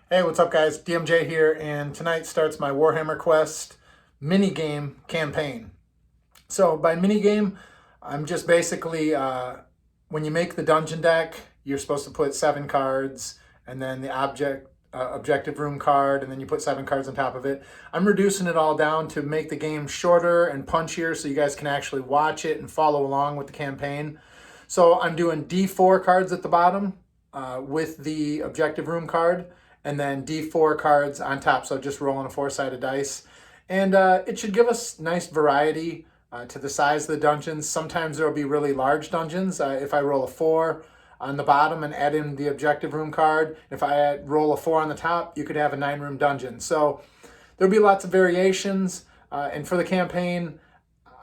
Hey, what's up guys? DMJ here, and tonight starts my Warhammer Quest minigame campaign. So by minigame, I'm just basically, when you make the dungeon deck, you're supposed to put 7 cards, and then the objective room card, and then you put 7 cards on top of it. I'm reducing it all down to make the game shorter and punchier so you guys can actually watch it and follow along with the campaign. So I'm doing D4 cards at the bottom with the objective room card, and then D4 cards on top, so just rolling a 4-sided dice. And it should give us nice variety to the size of the dungeons. Sometimes there'll be really large dungeons. If I roll a 4 on the bottom and add in the objective room card, if I roll a 4 on the top, you could have a 9-room dungeon. So there'll be lots of variations. And for the campaign,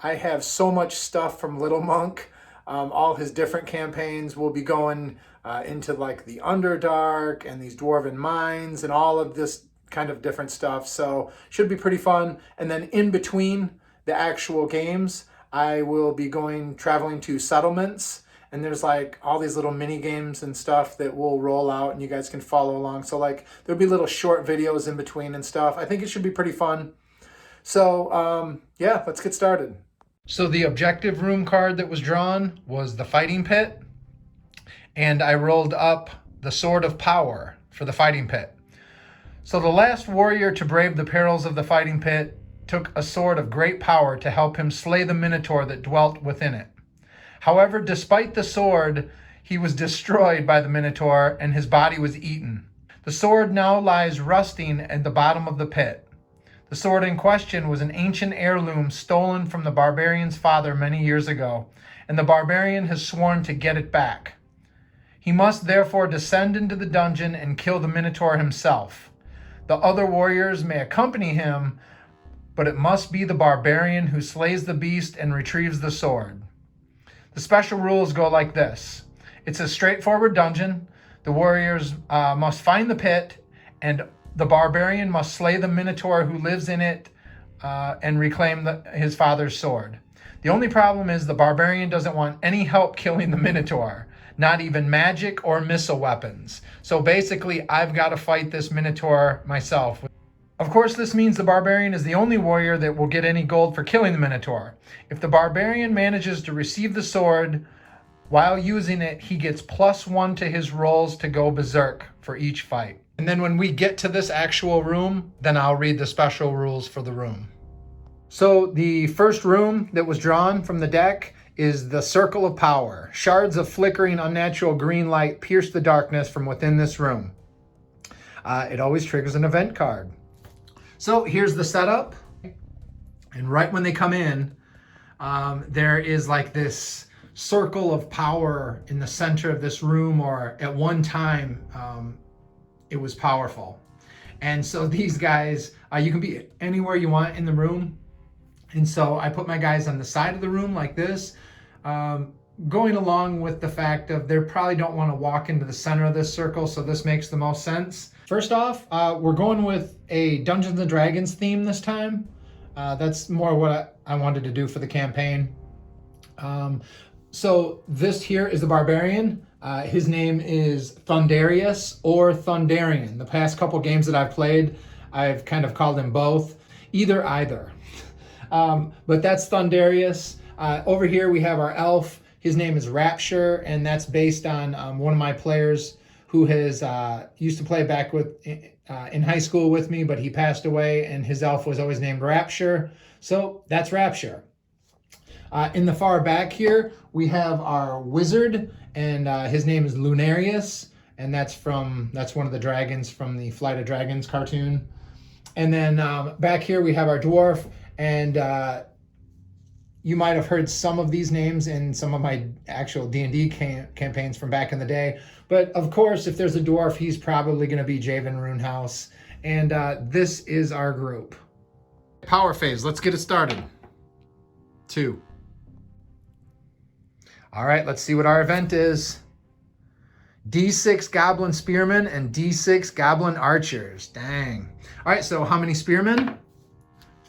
I have so much stuff from Little Monk. All his different campaigns will be going into like the Underdark and these Dwarven Mines and all of this kind of different stuff. So should be pretty fun. And then in between the actual games, I will be traveling to settlements, and there's like all these little mini games and stuff that will roll out and you guys can follow along. So like there'll be little short videos in between and stuff. I think it should be pretty fun. So yeah, let's get started. So the objective room card that was drawn was the fighting pit, and I rolled up the Sword of Power for the fighting pit. So the last warrior to brave the perils of the fighting pit took a sword of great power to help him slay the minotaur that dwelt within it. However, despite the sword, he was destroyed by the minotaur and his body was eaten. The sword now lies rusting at the bottom of the pit. The sword in question was an ancient heirloom stolen from the barbarian's father many years ago, and the barbarian has sworn to get it back. He must therefore descend into the dungeon and kill the minotaur himself. The other warriors may accompany him, but it must be the barbarian who slays the beast and retrieves the sword. The special rules go like this. It's a straightforward dungeon. The warriors must find the pit, and the barbarian must slay the minotaur who lives in it and reclaim his father's sword. The only problem is the barbarian doesn't want any help killing the minotaur, not even magic or missile weapons. So basically, I've got to fight this minotaur myself. Of course, this means the barbarian is the only warrior that will get any gold for killing the minotaur. If the barbarian manages to receive the sword while using it, he gets +1 to his rolls to go berserk for each fight. And then when we get to this actual room, then I'll read the special rules for the room. So the first room that was drawn from the deck is the Circle of Power. Shards of flickering unnatural green light pierce the darkness from within this room. It always triggers an event card. So here's the setup. And right when they come in, there is like this circle of power in the center of this room, or at one time, it was powerful. And so these guys, you can be anywhere you want in the room. And so I put my guys on the side of the room like this, going along with the fact of they probably don't want to walk into the center of this circle, so this makes the most sense. First off, we're going with a Dungeons and Dragons theme this time. That's more what I wanted to do for the campaign. So this here is the barbarian. His name is Thundarius or Thundarian. The past couple games that I've played, I've kind of called him both. Either. But that's Thundarius. Over here we have our elf. His name is Rapture, and that's based on one of my players who has used to play back in high school with me, but he passed away, and his elf was always named Rapture. So that's Rapture. In the far back here, we have our wizard, and his name is Lunarius, and that's one of the dragons from the Flight of Dragons cartoon. And then back here we have our dwarf, and you might have heard some of these names in some of my actual D&D campaigns from back in the day. But of course, if there's a dwarf, he's probably going to be Javen Runehouse. And this is our group. Power phase, let's get it started. 2. All right, let's see what our event is. D6 Goblin Spearmen and D6 Goblin Archers. Dang. All right, so how many Spearmen?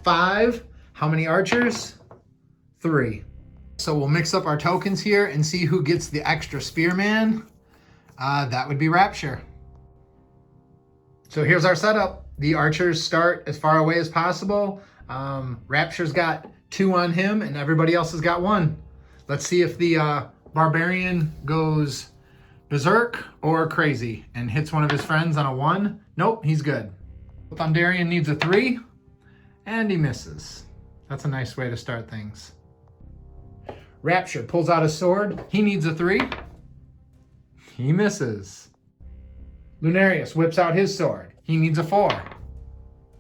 5. How many Archers? 3. So we'll mix up our tokens here and see who gets the extra Spearman. That would be Rapture. So here's our setup. The archers start as far away as possible. Rapture's got 2 on him and everybody else has got 1. Let's see if the barbarian goes berserk or crazy and hits one of his friends on a 1. Nope, he's good. Thunderian needs a 3 and he misses. That's a nice way to start things. Rapture pulls out his sword. He needs a 3. He misses. Lunarius whips out his sword. He needs a 4.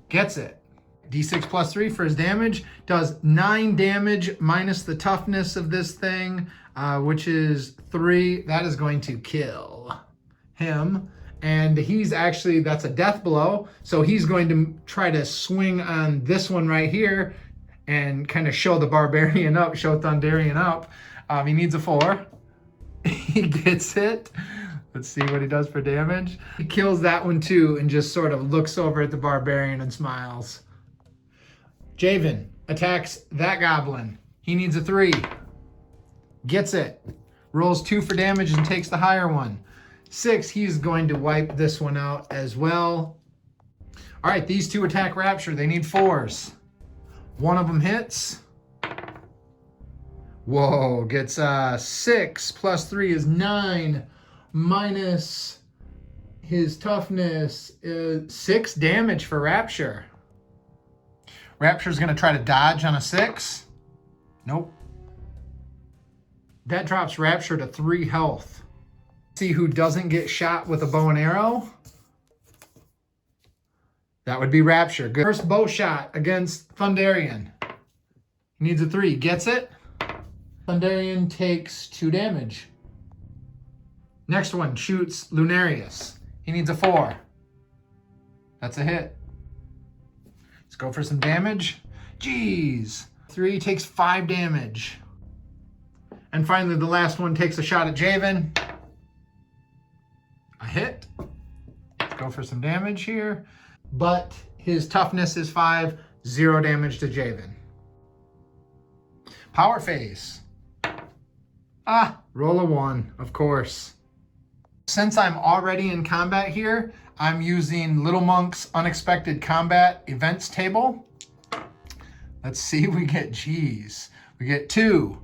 Gets it. D6 plus 3 for his damage. Does 9 damage minus the toughness of this thing, which is 3. That is going to kill him. And he's actually, that's a death blow. So he's going to try to swing on this one right here and kind of show the barbarian up, show Thunderian up. He needs a 4. He gets it. Let's see what he does for damage. He kills that one too and just sort of looks over at the barbarian and smiles. Javen attacks that goblin. He needs a 3. Gets it. Rolls 2 for damage and takes the higher one. 6, he's going to wipe this one out as well. All right, these 2 attack Rapture. They need 4s. One of them hits. Whoa, gets 6 plus 3 is 9. Minus his toughness is 6 damage for Rapture. Rapture's gonna try to dodge on a 6. Nope. That drops Rapture to 3 health. See who doesn't get shot with a bow and arrow? That would be Rapture. Good. First bow shot against Thunderian. He needs a 3. Gets it. Thunderian takes 2 damage. Next one shoots Lunarius. He needs a 4. That's a hit. Let's go for some damage. Jeez. 3 takes 5 damage. And finally, the last one takes a shot at Javen. A hit. Let's go for some damage here. But his toughness is 5. 0 damage to Javen. Power phase. Roll a 1, of course. Since I'm already in combat here, I'm using Little Monk's Unexpected Combat Events table. Let's see, we get 2.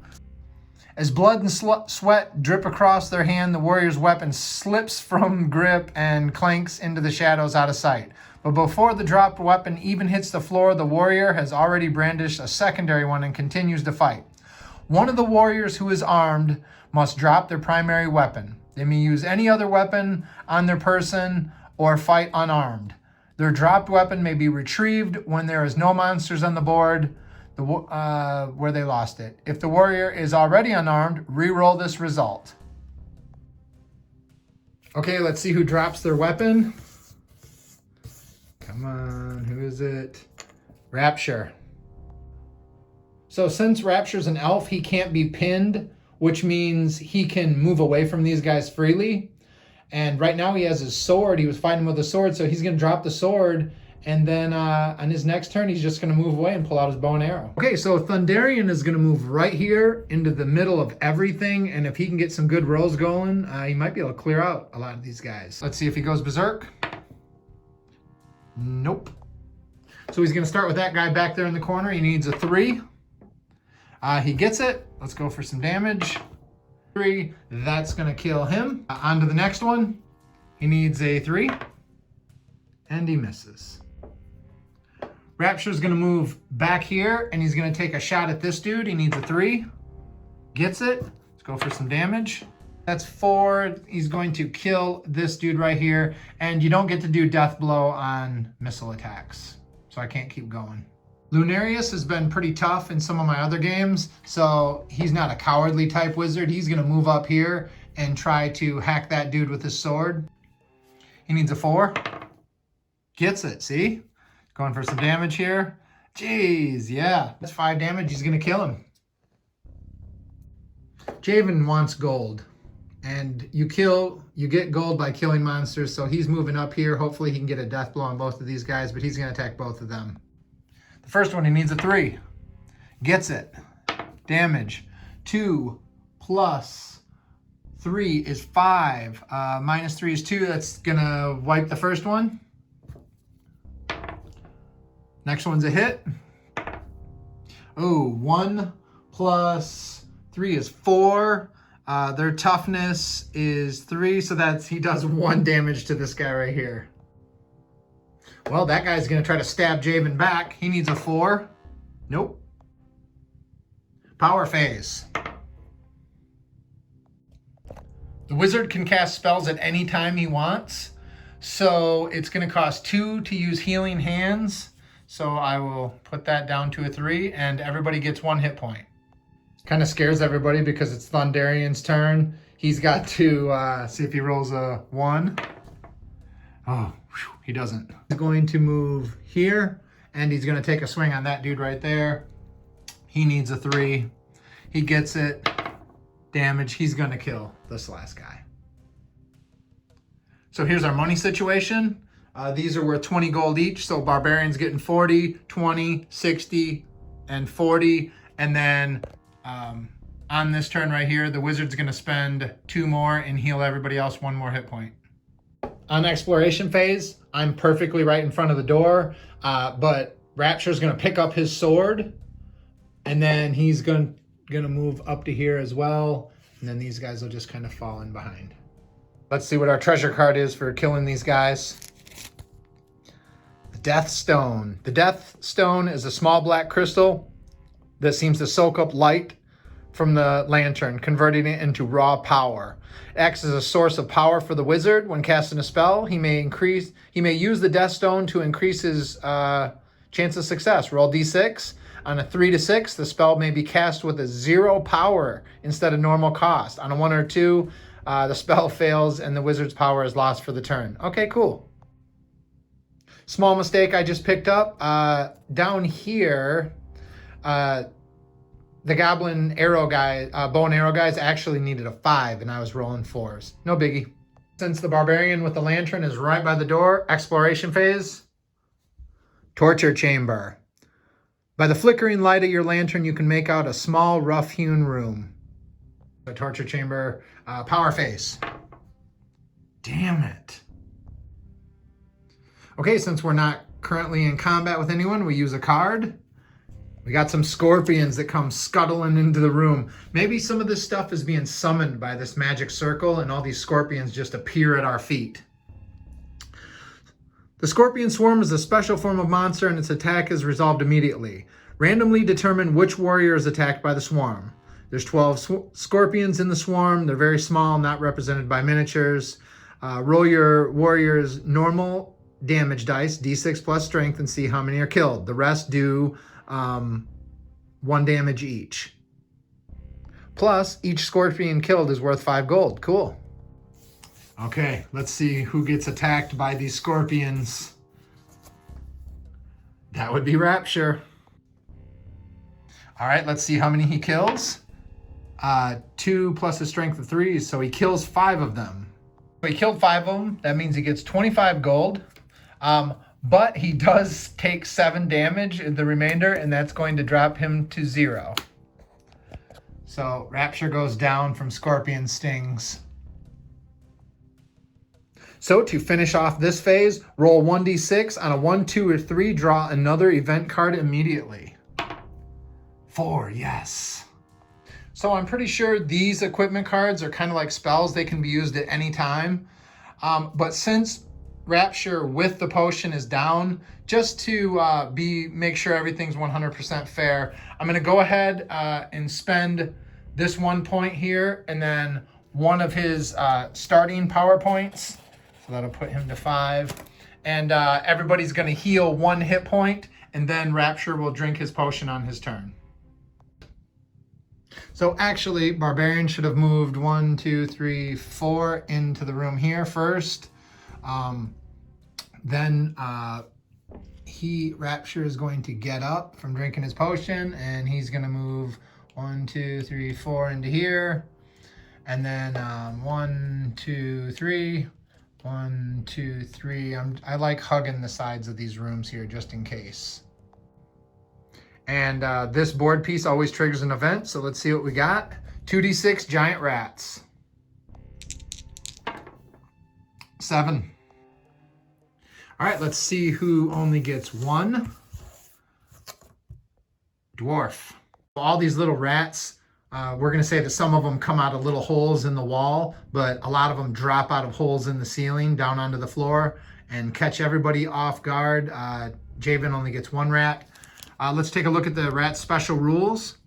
As blood and sweat drip across their hand, the warrior's weapon slips from grip and clanks into the shadows out of sight. But before the dropped weapon even hits the floor, the warrior has already brandished a secondary one and continues to fight. One of the warriors who is armed must drop their primary weapon. They may use any other weapon on their person or fight unarmed. Their dropped weapon may be retrieved when there is no monsters on the board where they lost it. If the warrior is already unarmed, re-roll this result. Okay, let's see who drops their weapon. Come on, who is it? Rapture. So since Rapture's an elf, he can't be pinned, which means he can move away from these guys freely. And right now he has his sword. He was fighting with a sword, so he's going to drop the sword. And then on his next turn, he's just going to move away and pull out his bow and arrow. Okay, so Thunderian is going to move right here into the middle of everything. And if he can get some good rolls going, he might be able to clear out a lot of these guys. Let's see if he goes berserk. Nope. So he's going to start with that guy back there in the corner. He needs a 3. He gets it. Let's go for some damage. 3. That's going to kill him. On to the next one. He needs a 3. And he misses. Rapture's going to move back here, and he's going to take a shot at this dude. He needs a 3. Gets it. Let's go for some damage. That's 4. He's going to kill this dude right here. And you don't get to do death blow on missile attacks. So I can't keep going. Lunarius has been pretty tough in some of my other games, so he's not a cowardly type wizard. He's going to move up here and try to hack that dude with his sword. He needs a 4. Gets it, see? Going for some damage here. Jeez, yeah. That's 5 damage. He's going to kill him. Javen wants gold. And you get gold by killing monsters, so he's moving up here. Hopefully he can get a death blow on both of these guys, but he's going to attack both of them. The first one, he needs a 3. Gets it. Damage. 2 plus 3 is 5. Minus 3 is 2. That's going to wipe the first one. Next one's a hit. Oh, 1 plus 3 is 4. Their toughness is 3, so he does 1 damage to this guy right here. Well, that guy's going to try to stab Javen back. He needs a 4. Nope. Power phase. The wizard can cast spells at any time he wants. So it's going to cost 2 to use healing hands. So I will put that down to a 3, and everybody gets 1 hit point. Kind of scares everybody because it's Thunderian's turn. He's got to see if he rolls a 1. Oh, whew, he doesn't. He's going to move here, and he's going to take a swing on that dude right there. He needs a 3. He gets it. Damage. He's going to kill this last guy. So here's our money situation. These are worth 20 gold each. So Barbarian's getting 40, 20, 60, and 40. And then on this turn right here, the wizard's going to spend 2 more and heal everybody else 1 more hit point. On exploration phase, I'm perfectly right in front of the door. But Rapture's going to pick up his sword. And then he's going to move up to here as well. And then these guys will just kind of fall in behind. Let's see what our treasure card is for killing these guys. The Death Stone. The Death Stone is a small black crystal that seems to soak up light from the lantern, converting it into raw power. It acts as a source of power for the wizard. When casting a spell, he may use the Death Stone to increase his chance of success. Roll d6. On a 3 to 6, the spell may be cast with a 0 power instead of normal cost. On a 1 or 2, the spell fails and the wizard's power is lost for the turn. Okay, cool. Small mistake I just picked up. Down here, the goblin arrow guy, bow and arrow guys actually needed a 5 and I was rolling 4s. No biggie. Since the barbarian with the lantern is right by the door, exploration phase, torture chamber. By the flickering light of your lantern, you can make out a small, rough-hewn room. The torture chamber, power phase. Damn it. Okay, since we're not currently in combat with anyone, we use a card. We got some scorpions that come scuttling into the room. Maybe some of this stuff is being summoned by this magic circle, and all these scorpions just appear at our feet. The Scorpion Swarm is a special form of monster and its attack is resolved immediately. Randomly determine which warrior is attacked by the swarm. There's 12 scorpions in the swarm. They're very small, not represented by miniatures. Roll your warrior's normal damage dice, d6 plus strength, and see how many are killed. The rest do 1 damage each. Plus, each scorpion killed is worth 5 gold. Cool. Okay, let's see who gets attacked by these scorpions. That would be Rapture. All right, let's see how many he kills. 2 plus a strength of 3, so he kills 5 of them. So he killed 5 of them. That means he gets 25 gold. But he does take 7 damage in the remainder, and that's going to drop him to 0. So Rapture goes down from scorpion stings. So to finish off this phase, roll 1d6. On a 1, 2, or 3, draw another event card immediately. 4, yes. So I'm pretty sure these equipment cards are kind of like spells. They can be used at any time. But since Rapture with the potion is down, just to make sure everything's 100% fair, I'm going to go ahead and spend this 1 point here and then one of his starting power points. So that'll put him to 5. And everybody's going to heal 1 hit point, and then Rapture will drink his potion on his turn. So actually, Barbarian should have moved 1, 2, 3, 4 into the room here first. Then Rapture is going to get up from drinking his potion, and he's going to move 1, 2, 3, 4 into here. And then 1, 2, 3. 1, 2, 3. I like hugging the sides of these rooms here just in case. And this board piece always triggers an event, so let's see what we got. 2d6 giant rats. 7. All right, let's see who only gets 1. Dwarf. All these little rats, we're going to say that some of them come out of little holes in the wall, but a lot of them drop out of holes in the ceiling down onto the floor and catch everybody off guard. Javen only gets 1 rat. Let's take a look at the rat's special rules.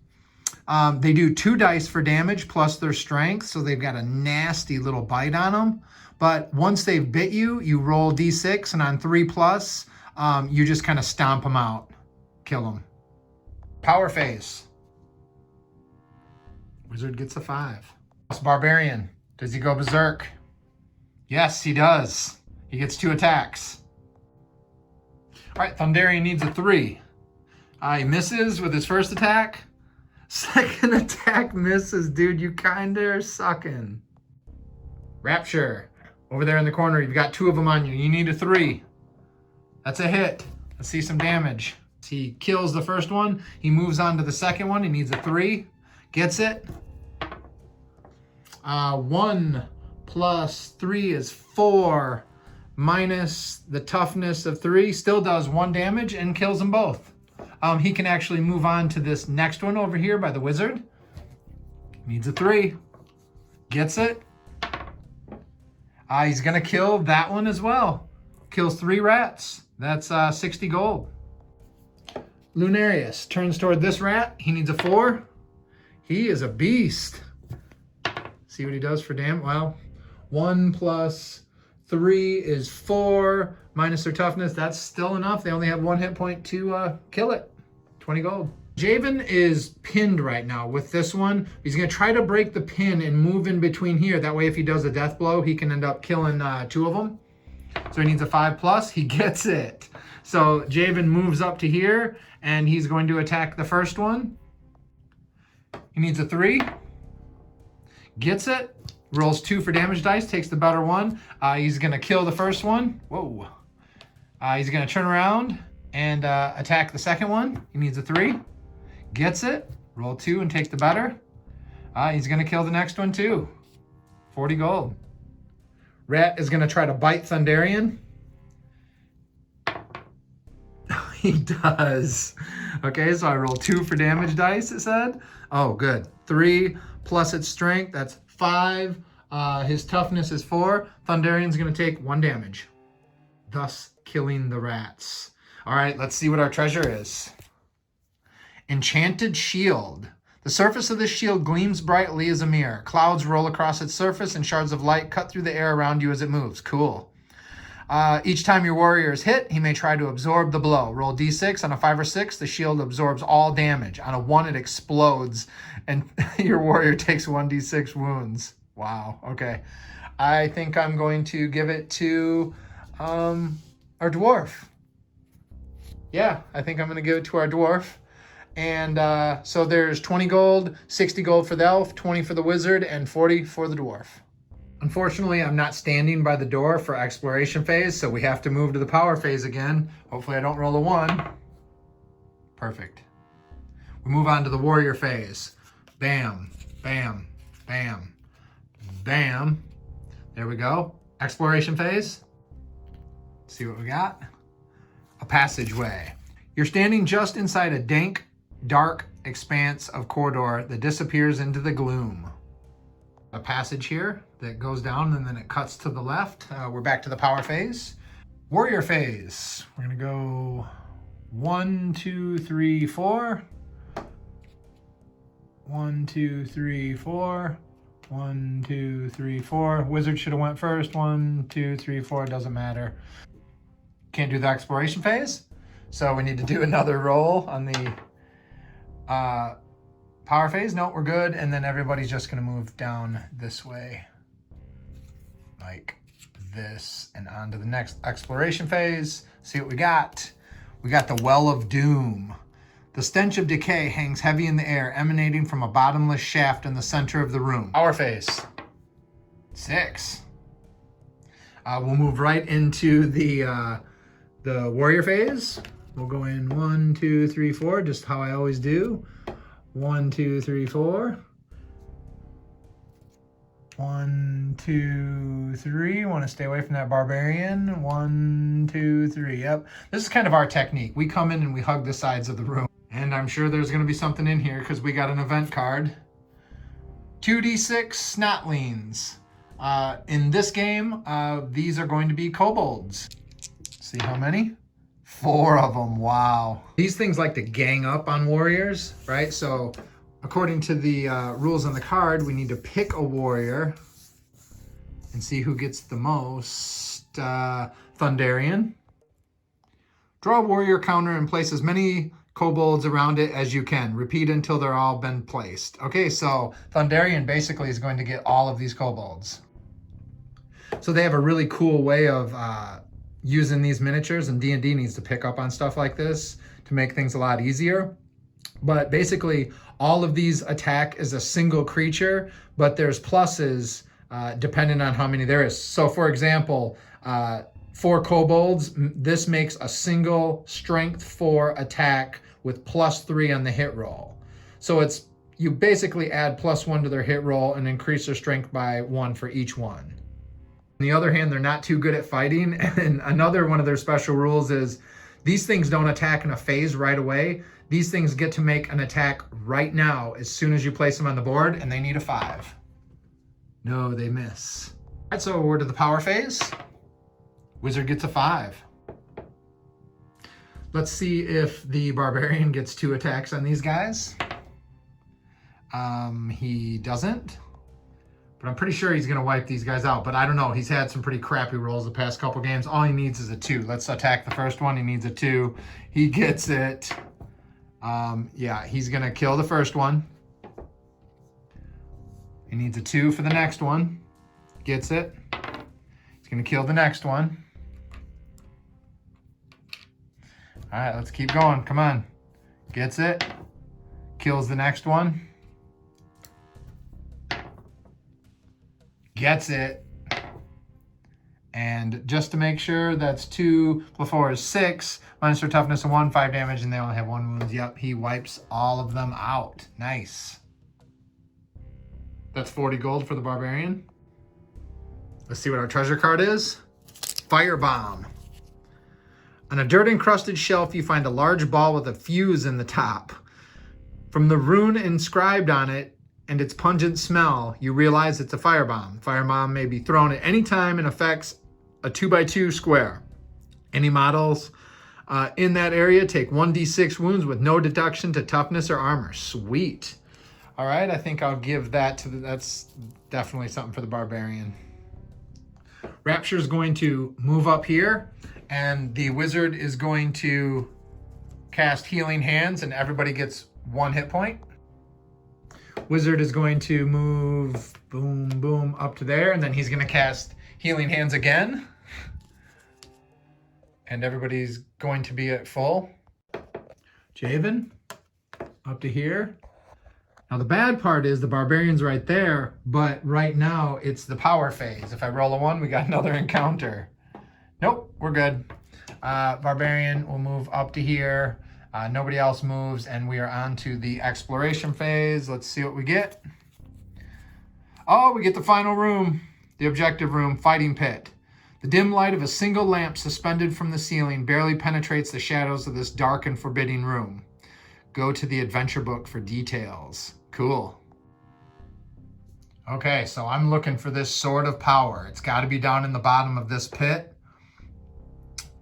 They do 2 dice for damage plus their strength, so they've got a nasty little bite on them. But once they've bit you, you roll d6, and on 3+, you just kind of stomp them out, kill them. Power phase. Wizard gets a 5. Barbarian. Does he go berserk? Yes, he does. He gets 2 attacks. All right, Thunderian needs a 3. He misses with his first attack. Second attack misses, dude. You kinda are sucking. Rapture. Over there in the corner, you've got 2 of them on you. You need a 3. That's a hit. Let's see some damage. He kills the first one. He moves on to the second one. He needs a 3. Gets it. 1 plus 3 is 4. Minus the toughness of 3. Still does 1 damage and kills them both. He can actually move on to this next one over here by the wizard. Needs a 3. Gets it. He's going to kill that one as well. Kills 3 rats. That's 60 gold. Lunarius turns toward this rat. He needs a 4. He is a beast. See what he does for damage. Well, 1 plus 3 is 4. Minus their toughness. That's still enough. They only have 1 hit point to kill it. 20 gold. Javen is pinned right now with this one. He's going to try to break the pin and move in between here. That way, if he does a death blow, he can end up killing 2 of them. So he needs a 5+. He gets it. So Javen moves up to here, and he's going to attack the first one. He needs a 3. Gets it. Rolls 2 for damage dice. Takes the better one. He's going to kill the first one. Whoa. He's going to turn around and attack the second one. He needs a 3. Gets it. Roll 2 and take the better. He's going to kill the next one too. 40 gold. Rat is going to try to bite Thunderian. He does. Okay, so I roll 2 for damage dice, it said. Oh, good. 3 plus its strength. That's 5. His toughness is 4. Thunderian's going to take 1 damage, thus killing the rats. All right, let's see what our treasure is. Enchanted Shield. The surface of this shield gleams brightly as a mirror. Clouds roll across its surface and shards of light cut through the air around you as it moves. Cool. Each time your warrior is hit, he may try to absorb the blow. Roll d6. On a 5 or 6, the shield absorbs all damage. On a 1, it explodes, and your warrior takes 1d6 wounds. Wow, okay. I think I'm going to give it to our dwarf. Yeah, I think I'm going to give it to our dwarf. And so there's 20 gold, 60 gold for the elf, 20 for the wizard, and 40 for the dwarf. Unfortunately, I'm not standing by the door for exploration phase, so we have to move to the power phase again. Hopefully I don't roll a 1. Perfect. We move on to the warrior phase. Bam, bam, bam, bam. There we go. Exploration phase. Let's see what we got. A passageway. You're standing just inside a dank, dark expanse of corridor that disappears into the gloom. A passage here that goes down and then it cuts to the left. We're back to the power phase. Warrior phase. We're gonna go 1, 2, 3, 4. 1, 2, 3, 4. 1, 2, 3, 4. Wizard should have went first. 1, 2, 3, 4. Doesn't matter. Can't do the exploration phase. So we need to do another roll on the power phase. No, we're good. And then everybody's just going to move down this way. Like this. And on to the next exploration phase. See what we got. We got the Well of Doom. The stench of decay hangs heavy in the air, emanating from a bottomless shaft in the center of the room. Power phase. 6. We'll move right into the warrior phase. We'll go in 1, 2, 3, 4, just how I always do. 1, 2, 3, 4. 1, 2, 3. Want to stay away from that barbarian. 1, 2, 3. Yep. This is kind of our technique. We come in and we hug the sides of the room. And I'm sure there's going to be something in here because we got an event card. 2d6 Snotlings. In this game, these are going to be Kobolds. See how many? 4 of them. Wow. These things like to gang up on warriors, right? So according to the rules on the card, we need to pick a warrior and see who gets the most. Thunderian. Draw a warrior counter and place as many kobolds around it as you can. Repeat until they're all been placed. Okay, so Thunderian basically is going to get all of these kobolds. So they have a really cool way of using these miniatures, and D&D needs to pick up on stuff like this to make things a lot easier. But basically, all of these attack as a single creature, but there's pluses depending on how many there is. So for example, 4 kobolds, this makes a single strength 4 attack with +3 on the hit roll. So it's, you basically add +1 to their hit roll and increase their strength by 1 for each one. On the other hand, they're not too good at fighting. And another one of their special rules is these things don't attack in a phase right away. These things get to make an attack right now as soon as you place them on the board, and they need a 5. No, they miss. All right, so we're to the power phase. Wizard gets a 5. Let's see if the Barbarian gets 2 attacks on these guys. He doesn't. But I'm pretty sure he's going to wipe these guys out. But I don't know. He's had some pretty crappy rolls the past couple games. All he needs is a 2. Let's attack the first one. He needs a 2. He gets it. Yeah, he's going to kill the first one. He needs a 2 for the next one. Gets it. He's going to kill the next one. All right, let's keep going. Come on. Gets it. Kills the next one. Gets it. And just to make sure, that's 2 + 4 is 6. Minus their toughness of 1, 5 damage, and they only have 1 wound. Yep, he wipes all of them out. Nice. That's 40 gold for the Barbarian. Let's see what our treasure card is. Firebomb. On a dirt-encrusted shelf, you find a large ball with a fuse in the top. From the rune inscribed on it and its pungent smell, you realize it's a firebomb. Firebomb may be thrown at any time and affects a 2x2 square. Any models in that area take 1d6 wounds with no deduction to toughness or armor. Sweet. All right, I think I'll give that to that's definitely something for the Barbarian. Rapture is going to move up here, and the Wizard is going to cast Healing Hands, and everybody gets 1 hit point. Wizard is going to move, boom, boom, up to there, and then he's going to cast Healing Hands again. And everybody's going to be at full. Javen, up to here. Now the bad part is the Barbarian's right there, but right now it's the power phase. If I roll a 1, we got another encounter. Nope, we're good. Barbarian will move up to here. Nobody else moves, and we are on to the exploration phase. Let's see what we get. Oh, we get the final room, the objective room, fighting pit. The dim light of a single lamp suspended from the ceiling barely penetrates the shadows of this dark and forbidding room. Go to the adventure book for details. Cool. Okay, so I'm looking for this Sword of Power. It's got to be down in the bottom of this pit.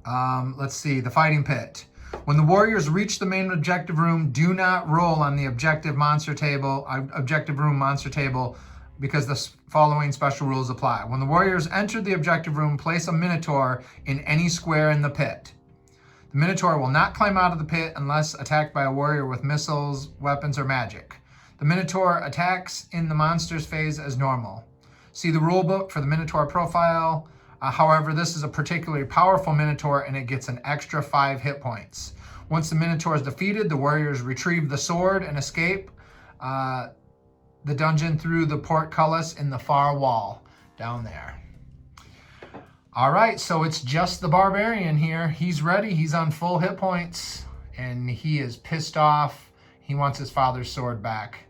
Let's see, the fighting pit. When the warriors reach the main objective room, do not roll on the objective room monster table, because the following special rules apply. When the warriors enter the objective room, place a Minotaur in any square in the pit. The Minotaur will not climb out of the pit unless attacked by a warrior with missiles, weapons, or magic. The Minotaur attacks in the monsters phase as normal. See the rule book for the Minotaur profile. However, this is a particularly powerful Minotaur, and it gets an extra 5 hit points. Once the Minotaur is defeated, the warriors retrieve the sword and escape the dungeon through the portcullis in the far wall down there. All right, so it's just the Barbarian here. He's ready. He's on full hit points, and he is pissed off. He wants his father's sword back.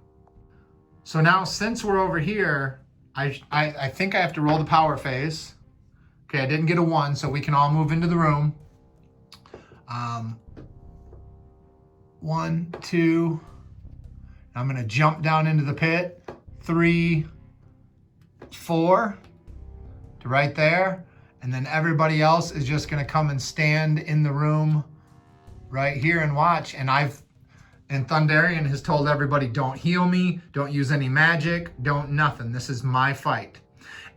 So now, since we're over here, I think I have to roll the power phase. Okay, I didn't get a 1, so we can all move into the room. 1, 2. I'm going to jump down into the pit. 3, 4 to right there. And then everybody else is just going to come and stand in the room right here and watch. And Thunderian has told everybody, don't heal me, don't use any magic, don't nothing. This is my fight.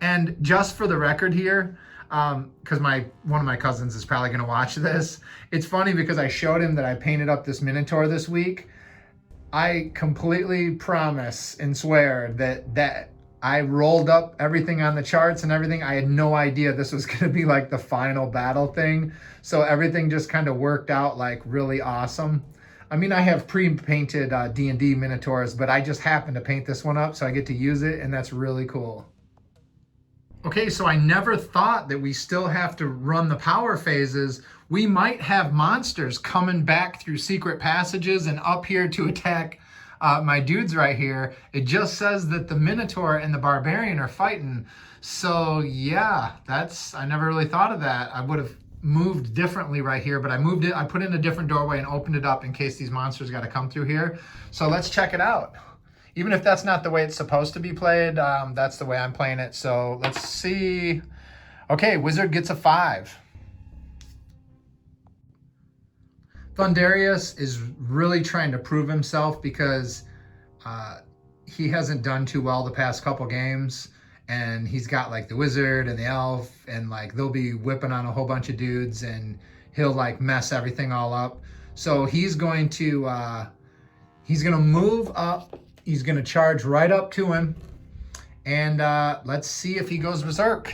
And just for the record here, because one of my cousins is probably going to watch this, it's funny because I showed him that I painted up this Minotaur this week. I completely promise and swear that I rolled up everything on the charts and everything. I had no idea this was going to be like the final battle thing. So everything just kind of worked out like really awesome. I mean, I have pre-painted D&D Minotaurs, but I just happened to paint this one up, so I get to use it, and that's really cool. Okay, so I never thought that we still have to run the power phases. We might have monsters coming back through secret passages and up here to attack my dudes right here. It just says that the Minotaur and the Barbarian are fighting. So yeah, I never really thought of that. I would have moved differently right here, but I moved it, I put in a different doorway and opened it up in case these monsters got to come through here. So let's check it out. Even if that's not the way it's supposed to be played, that's the way I'm playing it. So let's see. Okay, Wizard gets a 5. Thunderius is really trying to prove himself because he hasn't done too well the past couple games. And he's got like the Wizard and the Elf, and like they'll be whipping on a whole bunch of dudes and he'll like mess everything all up. So he's going to move up. He's going to charge right up to him. And let's see if he goes berserk.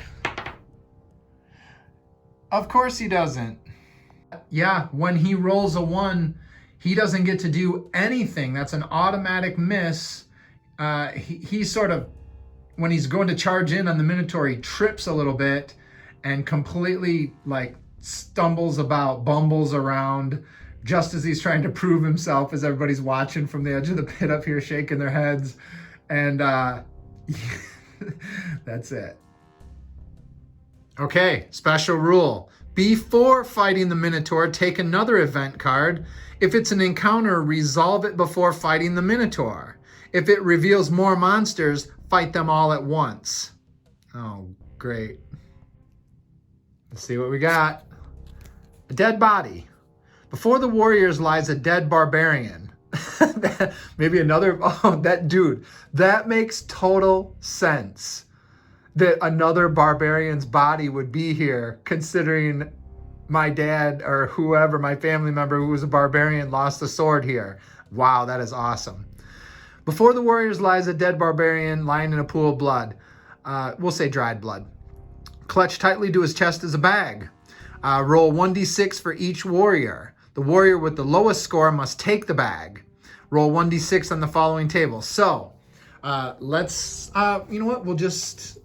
Of course he doesn't. Yeah, when he rolls a 1, he doesn't get to do anything. That's an automatic miss. He sort of, when he's going to charge in on the Minotaur, he trips a little bit and completely like stumbles about, bumbles around just as he's trying to prove himself, as everybody's watching from the edge of the pit up here shaking their heads. And that's it. Okay, special rule. Before fighting the Minotaur, take another event card. If it's an encounter, resolve it before fighting the Minotaur. If it reveals more monsters, fight them all at once. Oh, great. Let's see what we got. A dead body. Before the warriors lies a dead barbarian. Maybe another, that dude. That makes total sense. That another barbarian's body would be here, considering my dad or whoever, my family member who was a barbarian, lost a sword here. Wow, that is awesome. Before the warriors lies a dead barbarian lying in a pool of blood. We'll say dried blood. Clutched tightly to his chest is a bag. Roll 1d6 for each warrior. The warrior with the lowest score must take the bag. Roll 1d6 on the following table. So, let's, you know what? We'll just,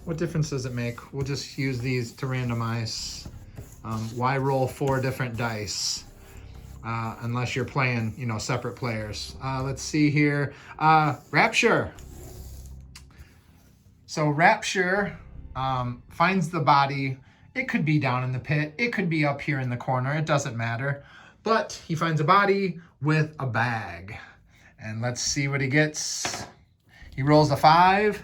what difference does it make? We'll just use these to randomize. Why roll 4 different dice? Unless you're playing, separate players. Let's see here. Rapture. So Rapture finds the body. It could be down in the pit. It could be up here in the corner. It doesn't matter. But he finds a body with a bag. And let's see what he gets. He rolls a 5.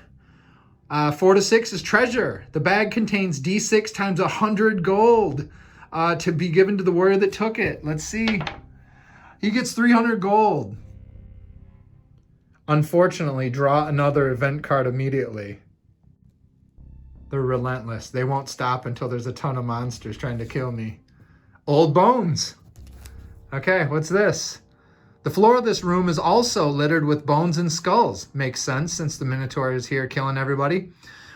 4 to 6 is treasure. The bag contains D6 times 100 gold. To be given to the warrior that took it. Let's see. He gets 300 gold. Unfortunately, draw another event card immediately. They're relentless. They won't stop until there's a ton of monsters trying to kill me. Old bones. Okay, what's this? The floor of this room is also littered with bones and skulls. Makes sense since the Minotaur is here killing everybody.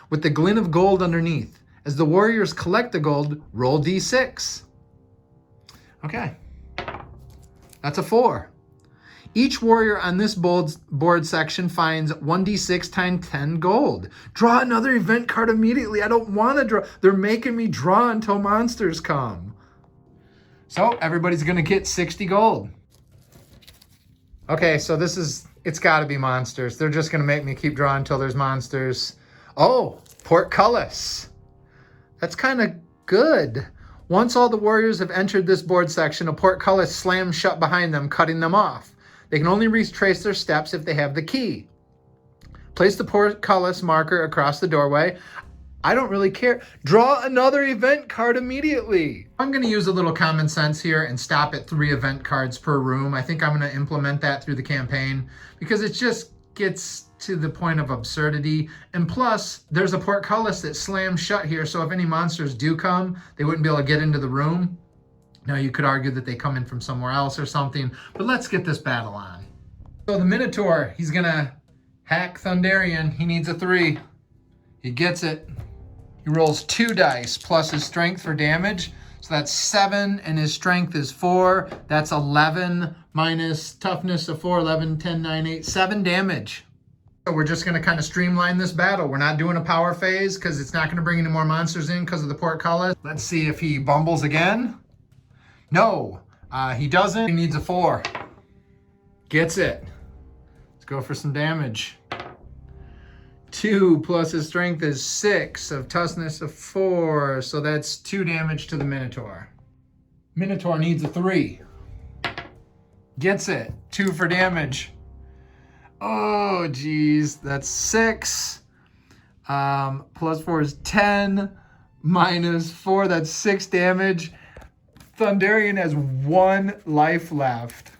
With the glint of gold underneath. As the warriors collect the gold, roll d6. Okay. That's a 4. Each warrior on this board section finds 1d6 times 10 gold. Draw another event card immediately. I don't want to draw. They're making me draw until monsters come. So everybody's going to get 60 gold. Okay, so it's got to be monsters. They're just going to make me keep drawing until there's monsters. Oh, portcullis. That's kind of good. Once all the warriors have entered this board section, a portcullis slams shut behind them, cutting them off. They can only retrace their steps if they have the key. Place the portcullis marker across the doorway. I don't really care. Draw another event card immediately. I'm going to use a little common sense here and stop at 3 event cards per room. I think I'm going to implement that through the campaign because it just gets to the point of absurdity. And plus, there's a portcullis that slams shut here, so if any monsters do come, they wouldn't be able to get into the room. Now, you could argue that they come in from somewhere else or something, but let's get this battle on. So the Minotaur, he's going to hack Thunderian. He needs a 3. He gets it. He rolls 2 dice plus his strength for damage. So that's 7 and his strength is 4. That's 11 minus toughness of 4, 11, 10, 9, 8, 7 damage. So we're just going to kind of streamline this battle. We're not doing a power phase because it's not going to bring any more monsters in because of the portcullis. Let's see if he bumbles again. No, he doesn't. He needs a 4. Gets it. Let's go for some damage. 2 plus his strength is 6 of toughness of 4. So that's 2 damage to the Minotaur. Minotaur needs a 3. Gets it. 2 for damage. Oh, geez. That's 6. Plus 4 is 10. Minus 4, that's 6 damage. Thunderian has 1 life left.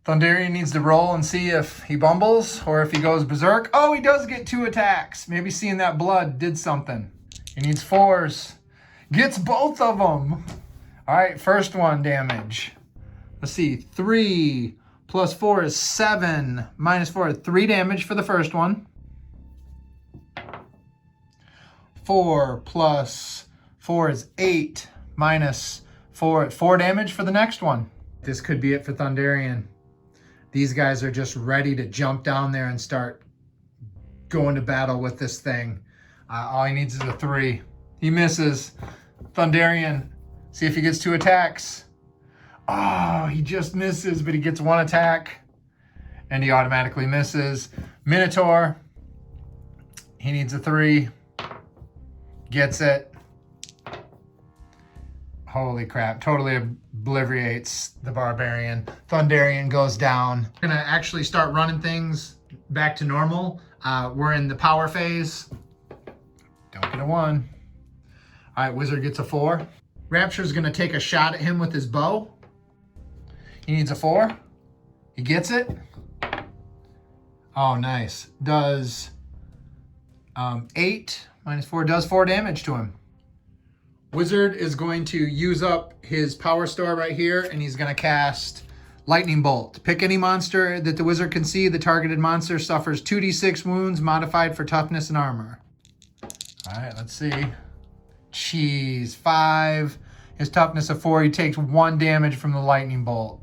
Thunderian needs to roll and see if he bumbles or if he goes berserk. Oh, he does get 2 attacks. Maybe seeing that blood did something. He needs 4s. Gets both of them. All right, first one damage. Let's see, 3 plus 4 is 7. Minus 4 is 3 damage for the first one. 4 plus 4 is 8. Minus 4, 4 damage for the next one. This could be it for Thunderian. These guys are just ready to jump down there and start going to battle with this thing. All he needs is a 3. He misses. Thunderian, see if he gets 2 attacks. Oh, he just misses, but he gets 1 attack. And he automatically misses. Minotaur, he needs a 3. Gets it. Holy crap, totally obliterates the Barbarian. Thunderian goes down. Gonna actually start running things back to normal. We're in the power phase. Don't get a 1. All right, Wizard gets a 4. Rapture's gonna take a shot at him with his bow. He needs a 4. He gets it. Oh, nice. Does 8 minus 4 does 4 damage to him. Wizard is going to use up his power star right here, and he's going to cast Lightning Bolt. Pick any monster that the wizard can see. The targeted monster suffers 2d6 wounds modified for toughness and armor. All right, let's see. Jeez, 5. His toughness of 4. He takes 1 damage from the Lightning Bolt.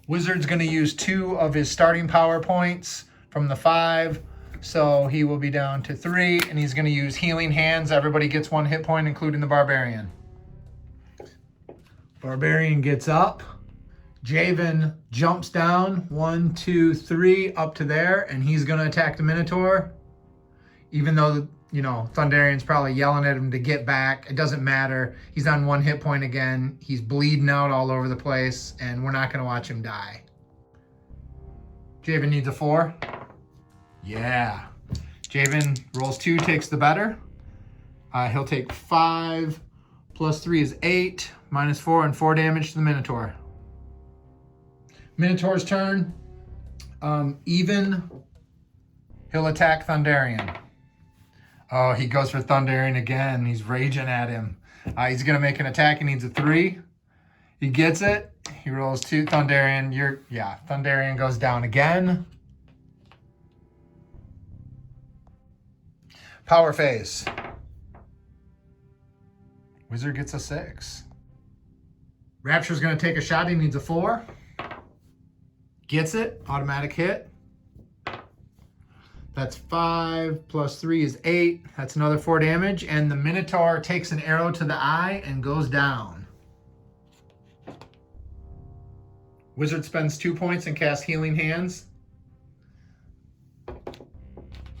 Wizard's going to use 2 of his starting power points from the 5. So he will be down to 3, and he's going to use Healing Hands. Everybody gets 1 hit point, including the Barbarian. Barbarian gets up. Javen jumps down. 1, 2, 3, up to there, and he's going to attack the Minotaur. Even though, you know, Thunderian's probably yelling at him to get back. It doesn't matter. He's on 1 hit point again. He's bleeding out all over the place, and we're not going to watch him die. Javen needs a 4. Yeah. Javen rolls 2, takes the better. He'll take 5 plus 3 is 8, minus 4, and 4 damage to the Minotaur. Minotaur's turn. Even. He'll attack Thunderian. Oh, he goes for Thunderian again. He's raging at him. He's going to make an attack. He needs a 3. He gets it. He rolls 2. Thunderian, Thunderian goes down again. Power phase. Wizard gets a 6. Rapture's going to take a shot. He needs a 4. Gets it. Automatic hit. That's 5 plus 3 is 8. That's another 4 damage. And the Minotaur takes an arrow to the eye and goes down. Wizard spends 2 points and casts Healing Hands.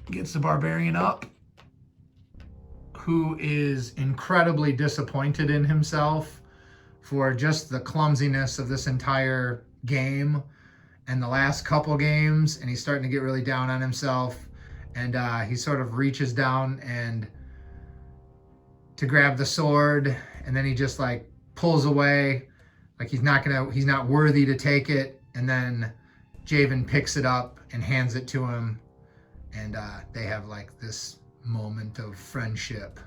Gets the Barbarian up. who is incredibly disappointed in himself for just the clumsiness of this entire game and the last couple games, and he's starting to get really down on himself, and he sort of reaches down and to grab the sword, and then he just like pulls away like he's not worthy to take it, and then Javen picks it up and hands it to him, and they have like this moment of friendship.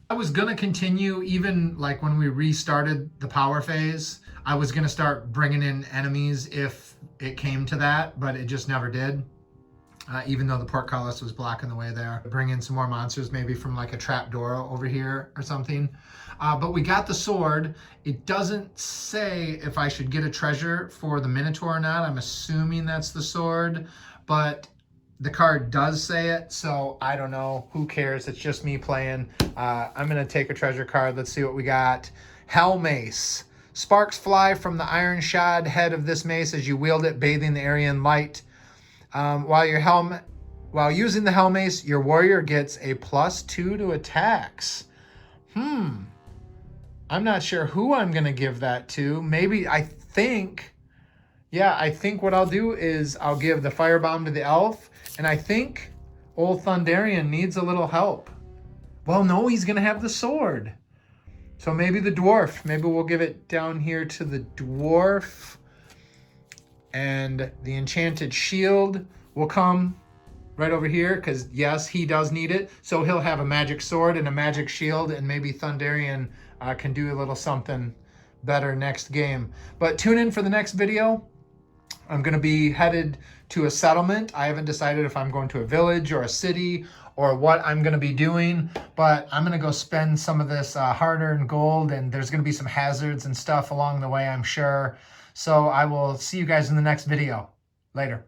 I was gonna continue even like when we restarted the power phase. I was gonna start bringing in enemies if it came to that, but it just never did. Even though the portcullis was blocking the way there. Bring in some more monsters, maybe from like a trapdoor over here or something. But we got the sword. It doesn't say if I should get a treasure for the Minotaur or not. I'm assuming that's the sword, but the card does say it, so I don't know. Who cares? It's just me playing. I'm gonna take a treasure card. Let's see what we got. Hell Mace. Sparks fly from the iron shod head of this mace as you wield it, bathing the area in light. While using the Hell Mace, your warrior gets a +2 to attacks. I'm not sure who I'm gonna give that to. Maybe I think what I'll do is I'll give the Firebomb to the elf, and I think old Thunderian needs a little help. Well, no, he's gonna have the sword. So maybe the dwarf. Maybe we'll give it down here to the dwarf. And the Enchanted Shield will come right over here, because yes, he does need it. So he'll have a magic sword and a magic shield, and maybe Thunderian can do a little something better next game. But tune in for the next video. I'm going to be headed to a settlement. I haven't decided if I'm going to a village or a city or what I'm going to be doing, but I'm going to go spend some of this hard-earned gold, and there's going to be some hazards and stuff along the way, I'm sure. So I will see you guys in the next video. Later.